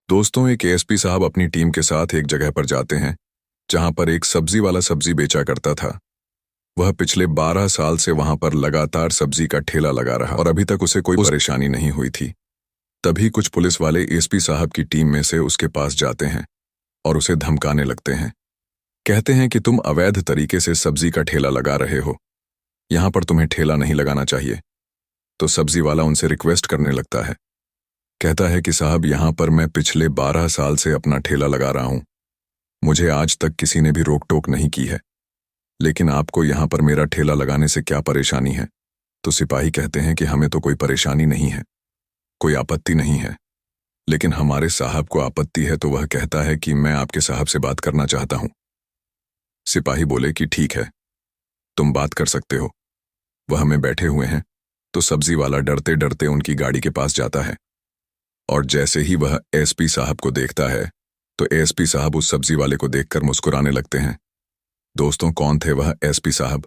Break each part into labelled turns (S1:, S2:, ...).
S1: दोस्तों, एक एएसपी साहब अपनी टीम के साथ एक जगह पर जाते हैं जहां पर एक सब्जी वाला सब्जी बेचा करता था। वह पिछले 12 साल से वहां पर लगातार सब्जी का ठेला लगा रहा और अभी तक उसे कोई परेशानी नहीं हुई थी। तभी कुछ पुलिस वाले एएसपी साहब की टीम में से उसके पास जाते हैं और उसे धमकाने लगते हैं। कहते हैं कि तुम अवैध तरीके से सब्जी का ठेला लगा रहे हो, यहां पर तुम्हें ठेला नहीं लगाना चाहिए। तो सब्जी वाला उनसे रिक्वेस्ट करने लगता है। कहता है कि साहब, यहां पर मैं पिछले 12 साल से अपना ठेला लगा रहा हूं, मुझे आज तक किसी ने भी रोक टोक नहीं की है, लेकिन आपको यहां पर मेरा ठेला लगाने से क्या परेशानी है? तो सिपाही कहते हैं कि हमें तो कोई परेशानी नहीं है, कोई आपत्ति नहीं है, लेकिन हमारे साहब को आपत्ति है। तो वह कहता है कि मैं आपके साहब से बात करना चाहता हूं। सिपाही बोले कि ठीक है, तुम बात कर सकते हो, वह हमें बैठे हुए हैं। तो सब्जी वाला डरते डरते उनकी गाड़ी के पास जाता है और जैसे ही वह एएसपी साहब को देखता है तो एएसपी साहब उस सब्जी वाले को देखकर मुस्कुराने लगते हैं। दोस्तों, कौन थे वह एएसपी साहब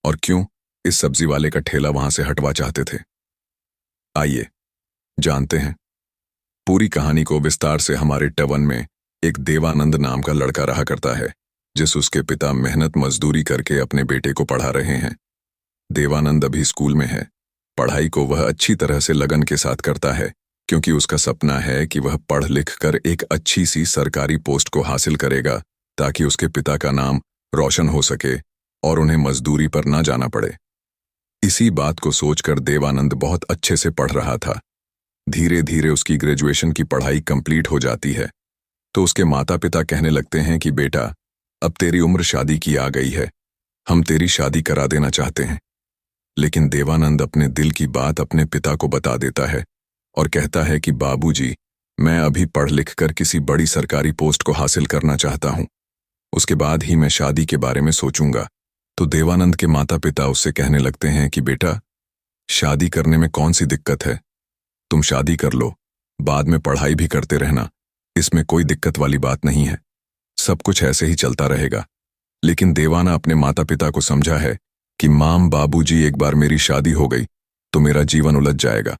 S1: और क्यों इस सब्जी वाले का ठेला वहां से हटवा चाहते थे? आइए जानते हैं। पूरी कहानी को विस्तार से हमारे टवन में एक देवानंद नाम का लड़का रहा करता है, जिस उसके पिता मेहनत मजदूरी करके अपने बेटे को पढ़ा रहे हैं। देवानंद अभी स्कूल में है। पढ़ाई को वह अच्छी तरह से लगन के साथ करता है, क्योंकि उसका सपना है कि वह पढ़ लिख कर एक अच्छी सी सरकारी पोस्ट को हासिल करेगा, ताकि उसके पिता का नाम रोशन हो सके और उन्हें मजदूरी पर ना जाना पड़े। इसी बात को सोचकर देवानंद बहुत अच्छे से पढ़ रहा था। धीरे धीरे उसकी ग्रेजुएशन की पढ़ाई कंप्लीट हो जाती है तो उसके माता पिता कहने लगते हैं कि बेटा, अब तेरी उम्र शादी की आ गई है, हम तेरी शादी करा देना चाहते हैं। लेकिन देवानंद अपने दिल की बात अपने पिता को बता देता है और कहता है कि बाबूजी, मैं अभी पढ़ लिख कर किसी बड़ी सरकारी पोस्ट को हासिल करना चाहता हूं, उसके बाद ही मैं शादी के बारे में सोचूंगा। तो देवानंद के माता पिता उससे कहने लगते हैं कि बेटा, शादी करने में कौन सी दिक्कत है, तुम शादी कर लो, बाद में पढ़ाई भी करते रहना, इसमें कोई दिक्कत वाली बात नहीं है, सब कुछ ऐसे ही चलता रहेगा। लेकिन देवाना अपने माता पिता को समझा है कि माम बाबूजी, एक बार मेरी शादी हो गई तो मेरा जीवन उलझ जाएगा।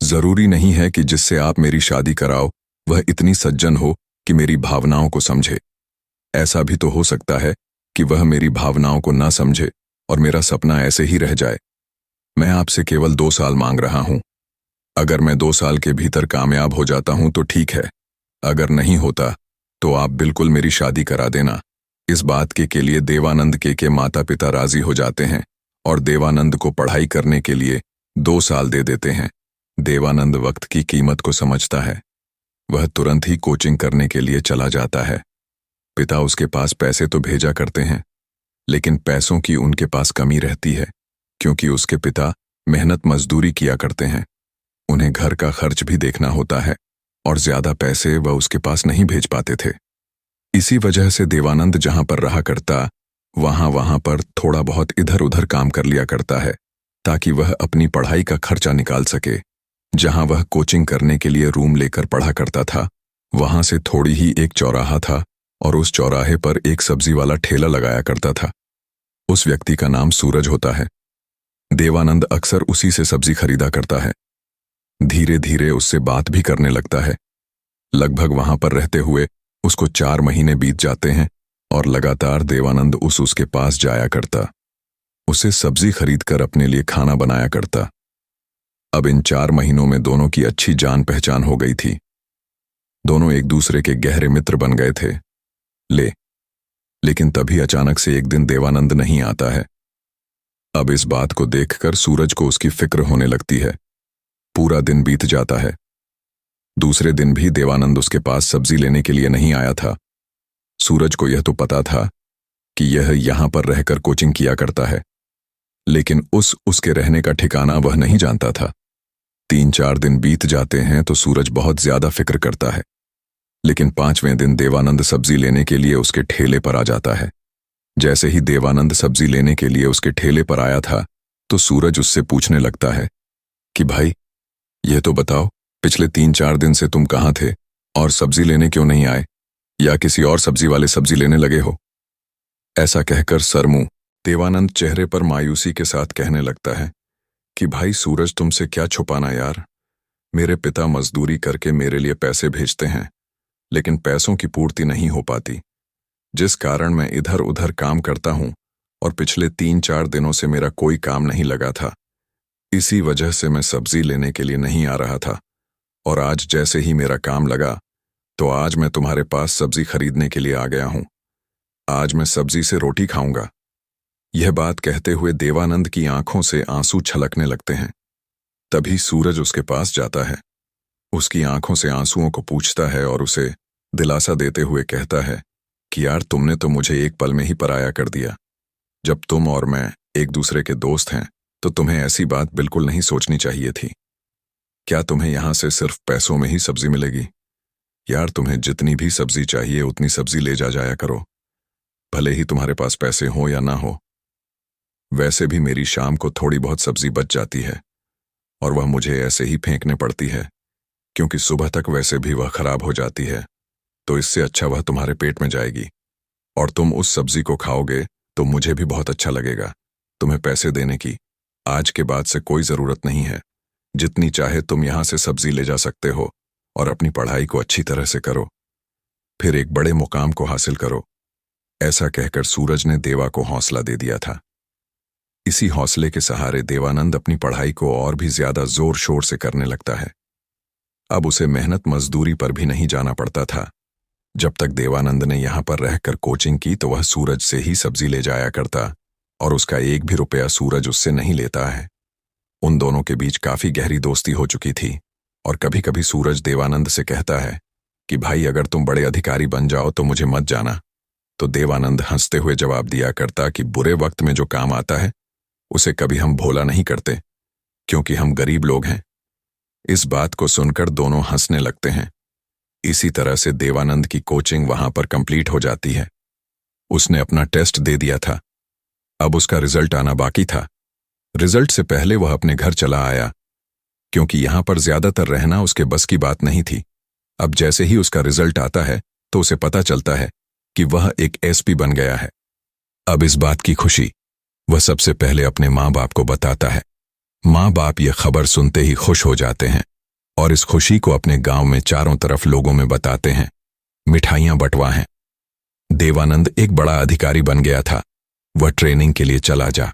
S1: जरूरी नहीं है कि जिससे आप मेरी शादी कराओ वह इतनी सज्जन हो कि मेरी भावनाओं को समझे। ऐसा भी तो हो सकता है कि वह मेरी भावनाओं को ना समझे और मेरा सपना ऐसे ही रह जाए। मैं आपसे केवल 2 साल मांग रहा हूं। अगर मैं 2 साल के भीतर कामयाब हो जाता हूं तो ठीक है, अगर नहीं होता तो आप बिल्कुल मेरी शादी करा देना। इस बात के लिए देवानंद के माता पिता राजी हो जाते हैं और देवानंद को पढ़ाई करने के लिए 2 साल दे देते हैं। देवानंद वक्त की कीमत को समझता है। वह तुरंत ही कोचिंग करने के लिए चला जाता है। पिता उसके पास पैसे तो भेजा करते हैं, लेकिन पैसों की उनके पास कमी रहती है, क्योंकि उसके पिता मेहनत मजदूरी किया करते हैं। उन्हें घर का खर्च भी देखना होता है और ज्यादा पैसे वह उसके पास नहीं भेज पाते थे। इसी वजह से देवानंद जहां पर रहा करता वहां पर थोड़ा बहुत इधर उधर काम कर लिया करता है, ताकि वह अपनी पढ़ाई का खर्चा निकाल सके। जहां वह कोचिंग करने के लिए रूम लेकर पढ़ा करता था, वहां से थोड़ी ही एक चौराहा था और उस चौराहे पर एक सब्जी वाला ठेला लगाया करता था। उस व्यक्ति का नाम सूरज होता है। देवानंद अक्सर उसी से सब्जी खरीदा करता है। धीरे धीरे उससे बात भी करने लगता है। लगभग वहां पर रहते हुए उसको 4 महीने बीत जाते हैं और लगातार देवानंद उसके पास जाया करता, उसे सब्जी खरीदकर अपने लिए खाना बनाया करता। अब इन 4 महीनों में दोनों की अच्छी जान पहचान हो गई थी। दोनों एक दूसरे के गहरे मित्र बन गए थे। लेकिन तभी अचानक से एक दिन देवानंद नहीं आता है। अब इस बात को देखकर सूरज को उसकी फिक्र होने लगती है। पूरा दिन बीत जाता है। दूसरे दिन भी देवानंद उसके पास सब्जी लेने के लिए नहीं आया था। सूरज को यह तो पता था कि यह यहां पर रहकर कोचिंग किया करता है, लेकिन उसके रहने का ठिकाना वह नहीं जानता था। 3-4 दिन बीत जाते हैं तो सूरज बहुत ज्यादा फिक्र करता है। लेकिन 5वें दिन देवानंद सब्जी लेने के लिए उसके ठेले पर आ जाता है। जैसे ही देवानंद सब्जी लेने के लिए उसके ठेले पर आया था तो सूरज उससे पूछने लगता है कि भाई, यह तो बताओ, पिछले 3-4 दिन से तुम कहाँ थे और सब्जी लेने क्यों नहीं आए, या किसी और सब्जी वाले सब्जी लेने लगे हो? ऐसा कहकर सरमुंह देवानंद चेहरे पर मायूसी के साथ कहने लगता है कि भाई सूरज, तुमसे क्या छुपाना यार, मेरे पिता मजदूरी करके मेरे लिए पैसे भेजते हैं, लेकिन पैसों की पूर्ति नहीं हो पाती, जिस कारण मैं इधर उधर काम करता हूं और पिछले 3-4 दिनों से मेरा कोई काम नहीं लगा था। इसी वजह से मैं सब्जी लेने के लिए नहीं आ रहा था, और आज जैसे ही मेरा काम लगा तो आज मैं तुम्हारे पास सब्जी खरीदने के लिए आ गया हूं। आज मैं सब्जी से रोटी खाऊंगा। यह बात कहते हुए देवानंद की आंखों से आंसू छलकने लगते हैं। तभी सूरज उसके पास जाता है, उसकी आंखों से आंसुओं को पूछता है और उसे दिलासा देते हुए कहता है कि यार, तुमने तो मुझे एक पल में ही पराया कर दिया। जब तुम और मैं एक दूसरे के दोस्त हैं तो तुम्हें ऐसी बात बिल्कुल नहीं सोचनी चाहिए थी। क्या तुम्हें यहां से सिर्फ पैसों में ही सब्जी मिलेगी? यार, तुम्हें जितनी भी सब्जी चाहिए उतनी सब्जी ले जाया करो, भले ही तुम्हारे पास पैसे हो या ना हो। वैसे भी मेरी शाम को थोड़ी बहुत सब्जी बच जाती है और वह मुझे ऐसे ही फेंकने पड़ती है, क्योंकि सुबह तक वैसे भी वह खराब हो जाती है। तो इससे अच्छा वह तुम्हारे पेट में जाएगी और तुम उस सब्जी को खाओगे तो मुझे भी बहुत अच्छा लगेगा। तुम्हें पैसे देने की आज के बाद से कोई जरूरत नहीं है। जितनी चाहे तुम यहां से सब्जी ले जा सकते हो और अपनी पढ़ाई को अच्छी तरह से करो, फिर एक बड़े मुकाम को हासिल करो। ऐसा कहकर सूरज ने देवा को हौसला दे दिया था। इसी हौसले के सहारे देवानंद अपनी पढ़ाई को और भी ज्यादा जोर शोर से करने लगता है। अब उसे मेहनत मजदूरी पर भी नहीं जाना पड़ता था। जब तक देवानंद ने यहां पर रहकर कोचिंग की तो वह सूरज से ही सब्जी ले जाया करता और उसका एक भी रुपया सूरज उससे नहीं लेता है। उन दोनों के बीच काफी गहरी दोस्ती हो चुकी थी और कभी कभी सूरज देवानंद से कहता है कि भाई, अगर तुम बड़े अधिकारी बन जाओ तो मुझे मत जाना। तो देवानंद हंसते हुए जवाब दिया करता कि बुरे वक्त में जो काम आता है उसे कभी हम भोला नहीं करते, क्योंकि हम गरीब लोग हैं। इस बात को सुनकर दोनों हंसने लगते हैं। इसी तरह से देवानंद की कोचिंग वहां पर कंप्लीट हो जाती है। उसने अपना टेस्ट दे दिया था, अब उसका रिजल्ट आना बाकी था। रिजल्ट से पहले वह अपने घर चला आया, क्योंकि यहां पर ज्यादातर रहना उसके बस की बात नहीं थी। अब जैसे ही उसका रिजल्ट आता है तो उसे पता चलता है कि वह एक एसपी बन गया है। अब इस बात की खुशी वह सबसे पहले अपने माँ बाप को बताता है। माँ बाप ये खबर सुनते ही खुश हो जाते हैं और इस खुशी को अपने गांव में चारों तरफ लोगों में बताते हैं। मिठाइयां बंटवाएं। देवानंद एक बड़ा अधिकारी बन गया था। वह ट्रेनिंग के लिए चला जा।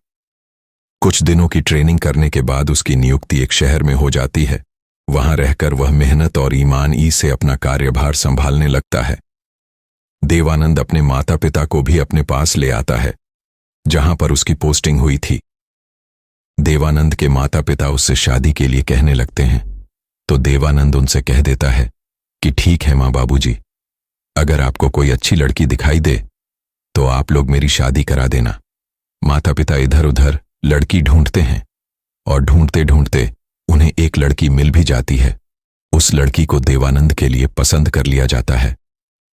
S1: कुछ दिनों की ट्रेनिंग करने के बाद उसकी नियुक्ति एक शहर में हो जाती है। वहां रहकर वह मेहनत और ईमान से अपना कार्यभार संभालने लगता है। देवानंद अपने माता पिता को भी अपने पास ले आता है, जहां पर उसकी पोस्टिंग हुई थी। देवानंद के माता पिता उससे शादी के लिए कहने लगते हैं, तो देवानंद उनसे कह देता है कि ठीक है माँ बाबूजी, अगर आपको कोई अच्छी लड़की दिखाई दे तो आप लोग मेरी शादी करा देना। माता पिता इधर उधर लड़की ढूंढते हैं और ढूंढते ढूंढते उन्हें एक लड़की मिल भी जाती है। उस लड़की को देवानंद के लिए पसंद कर लिया जाता है।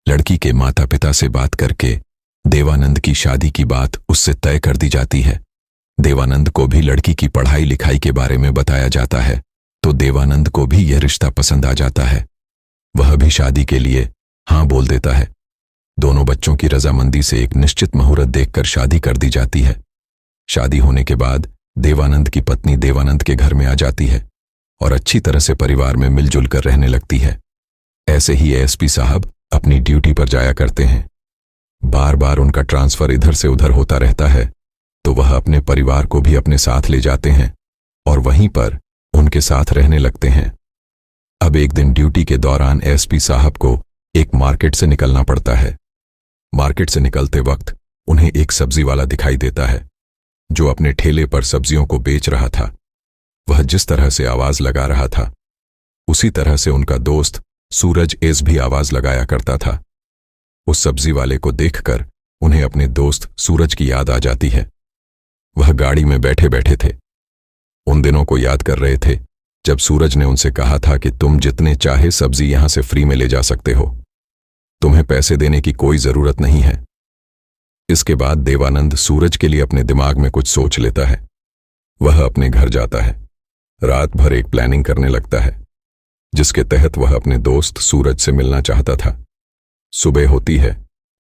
S1: लड़की के माता पिता से बात करके देवानंद की शादी की बात उससे तय कर दी जाती है। देवानंद को भी लड़की की पढ़ाई लिखाई के बारे में बताया जाता है, तो देवानंद को भी यह रिश्ता पसंद आ जाता है। वह भी शादी के लिए हाँ बोल देता है। दोनों बच्चों की रजामंदी से एक निश्चित मुहूर्त देखकर शादी कर दी जाती है। शादी होने के बाद देवानंद की पत्नी देवानंद के घर में आ जाती है और अच्छी तरह से परिवार में मिलजुल कर रहने लगती है। ऐसे ही एएसपी साहब अपनी ड्यूटी पर जाया करते हैं। बार बार उनका ट्रांसफर इधर से उधर होता रहता है, तो वह अपने परिवार को भी अपने साथ ले जाते हैं और वहीं पर उनके साथ रहने लगते हैं। अब एक दिन ड्यूटी के दौरान एएसपी साहब को एक मार्केट से निकलना पड़ता है। मार्केट से निकलते वक्त उन्हें एक सब्जी वाला दिखाई देता है, जो अपने ठेले पर सब्जियों को बेच रहा था। वह जिस तरह से आवाज लगा रहा था, उसी तरह से उनका दोस्त सूरज एस भी आवाज लगाया करता था। उस सब्जी वाले को देखकर उन्हें अपने दोस्त सूरज की याद आ जाती है। वह गाड़ी में बैठे बैठे थे, उन दिनों को याद कर रहे थे जब सूरज ने उनसे कहा था कि तुम जितने चाहे सब्जी यहां से फ्री में ले जा सकते हो, तुम्हें पैसे देने की कोई जरूरत नहीं है। इसके बाद देवानंद सूरज के लिए अपने दिमाग में कुछ सोच लेता है। वह अपने घर जाता है, रात भर एक प्लानिंग करने लगता है, जिसके तहत वह अपने दोस्त सूरज से मिलना चाहता था। सुबह होती है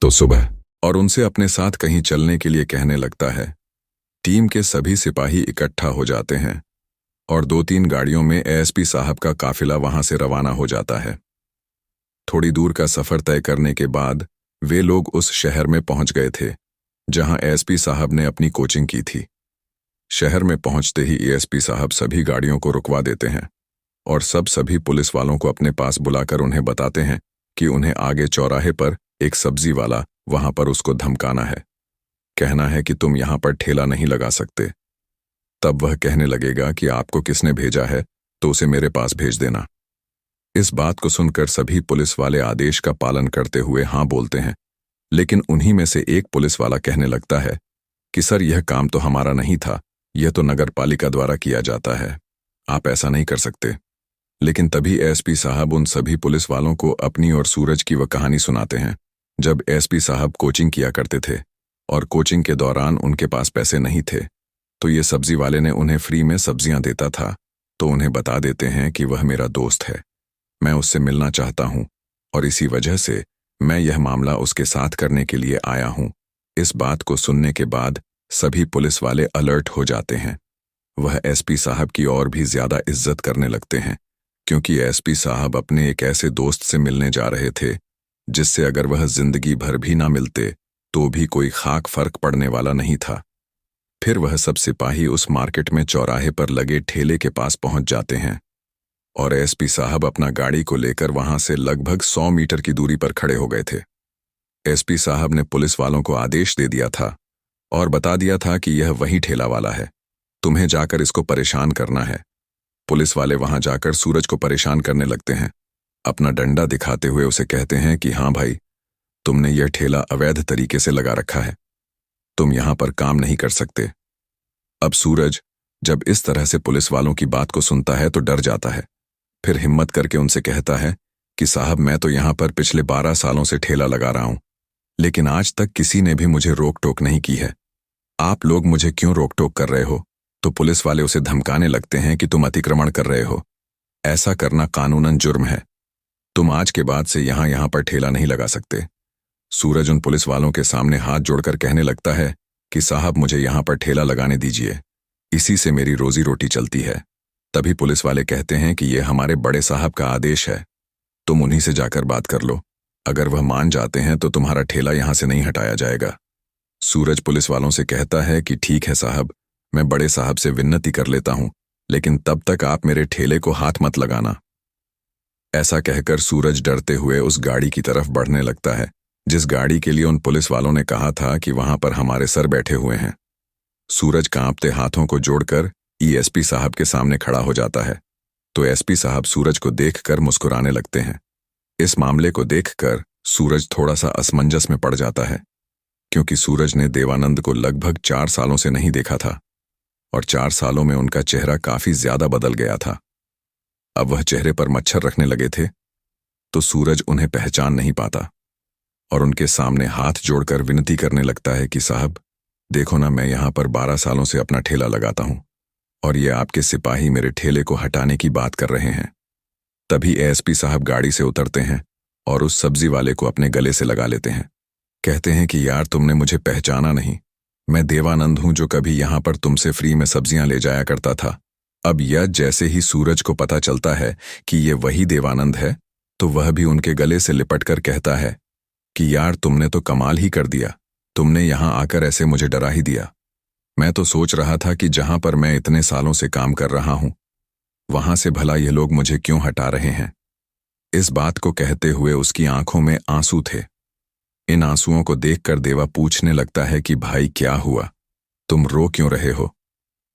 S1: तो सुबह और उनसे अपने साथ कहीं चलने के लिए कहने लगता है। टीम के सभी सिपाही इकट्ठा हो जाते हैं और 2-3 गाड़ियों में एएसपी साहब का काफिला वहां से रवाना हो जाता है। थोड़ी दूर का सफर तय करने के बाद वे लोग उस शहर में पहुंच गए थे जहां एएसपी साहब ने अपनी कोचिंग की थी। शहर में पहुंचते ही एएसपी साहब सभी गाड़ियों को रुकवा देते हैं और सभी पुलिस वालों को अपने पास बुलाकर उन्हें बताते हैं कि उन्हें आगे चौराहे पर एक सब्जी वाला वहां पर उसको धमकाना है। कहना है कि तुम यहां पर ठेला नहीं लगा सकते। तब वह कहने लगेगा कि आपको किसने भेजा है तो उसे मेरे पास भेज देना। इस बात को सुनकर सभी पुलिस वाले आदेश का पालन करते हुए हाँ बोलते हैं, लेकिन उन्हीं में से एक पुलिस वाला कहने लगता है कि सर यह काम तो हमारा नहीं था, यह तो नगर पालिका द्वारा किया जाता है, आप ऐसा नहीं कर सकते। लेकिन तभी एसपी साहब उन सभी पुलिस वालों को अपनी और सूरज की वह कहानी सुनाते हैं। जब एसपी साहब कोचिंग किया करते थे और कोचिंग के दौरान उनके पास पैसे नहीं थे, तो ये सब्जी वाले ने उन्हें फ्री में सब्जियां देता था, तो उन्हें बता देते हैं कि वह मेरा दोस्त है, मैं उससे मिलना चाहता हूं और इसी वजह से मैं यह मामला उसके साथ करने के लिए आया हूं। इस बात को सुनने के बाद सभी पुलिस वाले अलर्ट हो जाते हैं। वह एसपी साहब की और भी ज्यादा इज्जत करने लगते हैं, क्योंकि एसपी साहब अपने एक ऐसे दोस्त से मिलने जा रहे थे जिससे अगर वह जिंदगी भर भी ना मिलते तो भी कोई खाक फर्क पड़ने वाला नहीं था। फिर वह सब सिपाही उस मार्केट में चौराहे पर लगे ठेले के पास पहुंच जाते हैं और एसपी साहब अपना गाड़ी को लेकर वहां से लगभग 100 मीटर की दूरी पर खड़े हो गए थे। एसपी साहब ने पुलिस वालों को आदेश दे दिया था और बता दिया था कि यह वही ठेला वाला है, तुम्हें जाकर इसको परेशान करना है। पुलिस वाले वहां जाकर सूरज को परेशान करने लगते हैं। अपना डंडा दिखाते हुए उसे कहते हैं कि हाँ भाई, तुमने यह ठेला अवैध तरीके से लगा रखा है, तुम यहां पर काम नहीं कर सकते। अब सूरज जब इस तरह से पुलिस वालों की बात को सुनता है तो डर जाता है। फिर हिम्मत करके उनसे कहता है कि साहब मैं तो यहां पर पिछले 12 सालों से ठेला लगा रहा हूं, लेकिन आज तक किसी ने भी मुझे रोक टोक नहीं की है, आप लोग मुझे क्यों रोक टोक कर रहे हो? तो पुलिस वाले उसे धमकाने लगते हैं कि तुम अतिक्रमण कर रहे हो, ऐसा करना कानूनन जुर्म है, तुम आज के बाद से यहां पर ठेला नहीं लगा सकते। सूरज उन पुलिस वालों के सामने हाथ जोड़कर कहने लगता है कि साहब मुझे यहां पर ठेला लगाने दीजिए, इसी से मेरी रोजी रोटी चलती है। तभी पुलिस वाले कहते हैं कि यह हमारे बड़े साहब का आदेश है, तुम उन्हीं से जाकर बात कर लो, अगर वह मान जाते हैं तो तुम्हारा ठेला यहां से नहीं हटाया जाएगा। सूरज पुलिस वालों से कहता है कि ठीक है साहब, मैं बड़े साहब से विनती कर लेता हूं, लेकिन तब तक आप मेरे ठेले को हाथ मत लगाना। ऐसा कहकर सूरज डरते हुए उस गाड़ी की तरफ बढ़ने लगता है जिस गाड़ी के लिए उन पुलिस वालों ने कहा था कि वहां पर हमारे सर बैठे हुए हैं। सूरज कांपते हाथों को जोड़कर एसपी साहब के सामने खड़ा हो जाता है, तो एसपी साहब सूरज को देखकर मुस्कुराने लगते हैं। इस मामले को देखकर सूरज थोड़ा सा असमंजस में पड़ जाता है, क्योंकि सूरज ने देवानंद को लगभग 4 सालों से नहीं देखा था और 4 सालों में उनका चेहरा काफी ज्यादा बदल गया था। अब वह चेहरे पर मच्छर रखने लगे थे, तो सूरज उन्हें पहचान नहीं पाता और उनके सामने हाथ जोड़कर विनती करने लगता है कि साहब देखो ना, मैं यहां पर 12 सालों से अपना ठेला लगाता हूं और ये आपके सिपाही मेरे ठेले को हटाने की बात कर रहे हैं। तभी एएसपी साहब गाड़ी से उतरते हैं और उस सब्जी वाले को अपने गले से लगा लेते हैं। कहते हैं कि यार तुमने मुझे पहचाना नहीं, मैं देवानंद हूं जो कभी यहां पर तुमसे फ्री में सब्जियां ले जाया करता था। अब यह जैसे ही सूरज को पता चलता है कि ये वही देवानंद है, तो वह भी उनके गले से लिपटकर कहता है कि यार तुमने तो कमाल ही कर दिया, तुमने यहां आकर ऐसे मुझे डरा ही दिया। मैं तो सोच रहा था कि जहां पर मैं इतने सालों से काम कर रहा हूं वहां से भला ये लोग मुझे क्यों हटा रहे हैं। इस बात को कहते हुए उसकी आंखों में आंसू थे। इन आंसुओं को देखकर देवा पूछने लगता है कि भाई क्या हुआ, तुम रो क्यों रहे हो?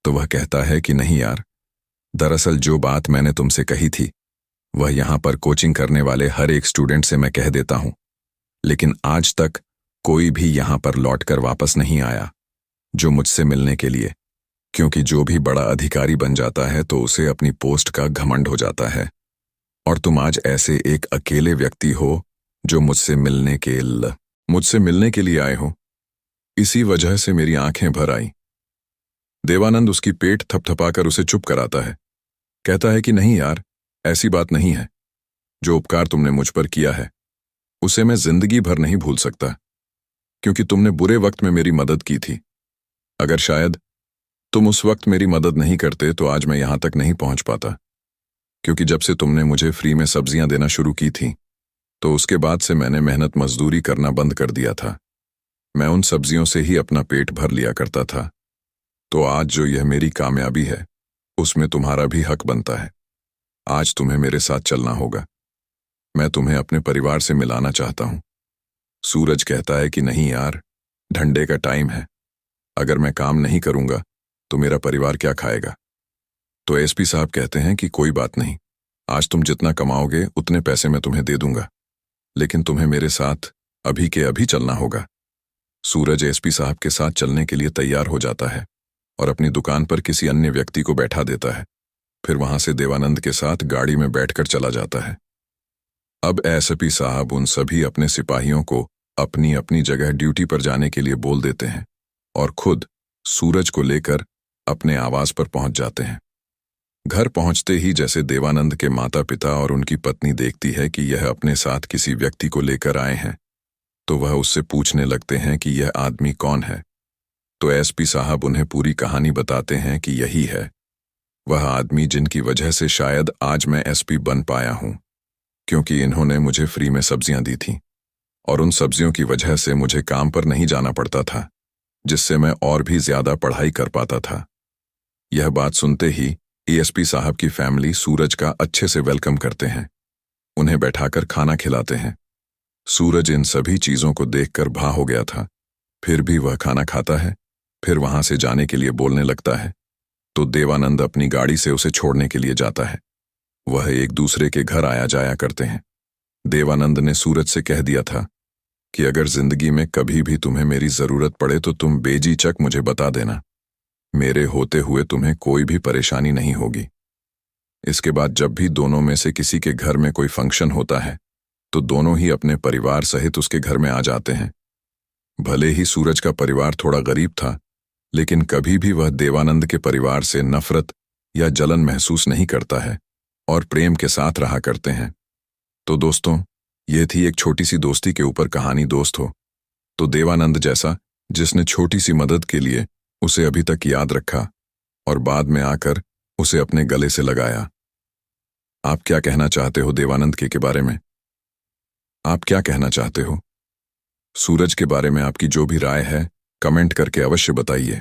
S1: तो वह कहता है कि नहीं यार, दरअसल जो बात मैंने तुमसे कही थी वह यहां पर कोचिंग करने वाले हर एक स्टूडेंट से मैं कह देता हूं, लेकिन आज तक कोई भी यहां पर लौटकर वापस नहीं आया जो मुझसे मिलने के लिए, क्योंकि जो भी बड़ा अधिकारी बन जाता है तो उसे अपनी पोस्ट का घमंड हो जाता है, और तुम आज ऐसे एक अकेले व्यक्ति हो जो मुझसे मिलने के लिए आए हो। इसी वजह से मेरी आंखें भर आई। देवानंद उसकी पेट थपथपाकर उसे चुप कराता है। कहता है कि नहीं यार, ऐसी बात नहीं है, जो उपकार तुमने मुझ पर किया है उसे मैं जिंदगी भर नहीं भूल सकता, क्योंकि तुमने बुरे वक्त में मेरी मदद की थी। अगर शायद तुम उस वक्त मेरी मदद नहीं करते तो आज मैं यहां तक नहीं पहुंच पाता, क्योंकि जब से तुमने मुझे फ्री में सब्जियां देना शुरू की थी तो उसके बाद से मैंने मेहनत मजदूरी करना बंद कर दिया था। मैं उन सब्जियों से ही अपना पेट भर लिया करता था। तो आज जो यह मेरी कामयाबी है उसमें तुम्हारा भी हक बनता है। आज तुम्हें मेरे साथ चलना होगा। मैं तुम्हें अपने परिवार से मिलाना चाहता हूं। सूरज कहता है कि नहीं यार, ठंडे का टाइम है, अगर मैं काम नहीं करूंगा तो मेरा परिवार क्या खाएगा। तो एसपी साहब कहते हैं कि कोई बात नहीं, आज तुम जितना कमाओगे उतने पैसे मैं तुम्हें दे दूंगा, लेकिन तुम्हें मेरे साथ अभी के अभी चलना होगा। सूरज एसपी साहब के साथ चलने के लिए तैयार हो जाता है और अपनी दुकान पर किसी अन्य व्यक्ति को बैठा देता है। फिर वहां से देवानंद के साथ गाड़ी में बैठकर चला जाता है। अब एसपी साहब उन सभी अपने सिपाहियों को अपनी अपनी जगह ड्यूटी पर जाने के लिए बोल देते हैं और खुद सूरज को लेकर अपने आवास पर पहुंच जाते हैं। घर पहुंचते ही जैसे देवानंद के माता पिता और उनकी पत्नी देखती है कि यह अपने साथ किसी व्यक्ति को लेकर आए हैं तो वह उससे पूछने लगते हैं कि यह आदमी कौन है। तो एसपी साहब उन्हें पूरी कहानी बताते हैं कि यही है वह आदमी जिनकी वजह से शायद आज मैं एसपी बन पाया हूं, क्योंकि इन्होंने मुझे फ्री में सब्जियां दी थी और उन सब्जियों की वजह से मुझे काम पर नहीं जाना पड़ता था, जिससे मैं और भी ज्यादा पढ़ाई कर पाता था। यह बात सुनते ही एएसपी साहब की फैमिली सूरज का अच्छे से वेलकम करते हैं, उन्हें बैठाकर खाना खिलाते हैं। सूरज इन सभी चीजों को देखकर भा हो गया था, फिर भी वह खाना खाता है, फिर वहां से जाने के लिए बोलने लगता है। तो देवानंद अपनी गाड़ी से उसे छोड़ने के लिए जाता है। वह एक दूसरे के घर आया जाया करते हैं। देवानंद ने सूरज से कह दिया था कि अगर जिंदगी में कभी भी तुम्हें मेरी जरूरत पड़े तो तुम बेझिझक मुझे बता देना, मेरे होते हुए तुम्हें कोई भी परेशानी नहीं होगी। इसके बाद जब भी दोनों में से किसी के घर में कोई फंक्शन होता है तो दोनों ही अपने परिवार सहित उसके घर में आ जाते हैं। भले ही सूरज का परिवार थोड़ा गरीब था, लेकिन कभी भी वह देवानंद के परिवार से नफरत या जलन महसूस नहीं करता है और प्रेम के साथ रहा करते हैं। तो दोस्तों, ये थी एक छोटी सी दोस्ती के ऊपर कहानी। दोस्त हो तो देवानंद जैसा, जिसने छोटी सी मदद के लिए उसे अभी तक याद रखा और बाद में आकर उसे अपने गले से लगाया। आप क्या कहना चाहते हो देवानंद के बारे में? आप क्या कहना चाहते हो? सूरज के बारे में आपकी जो भी राय है कमेंट करके अवश्य बताइए।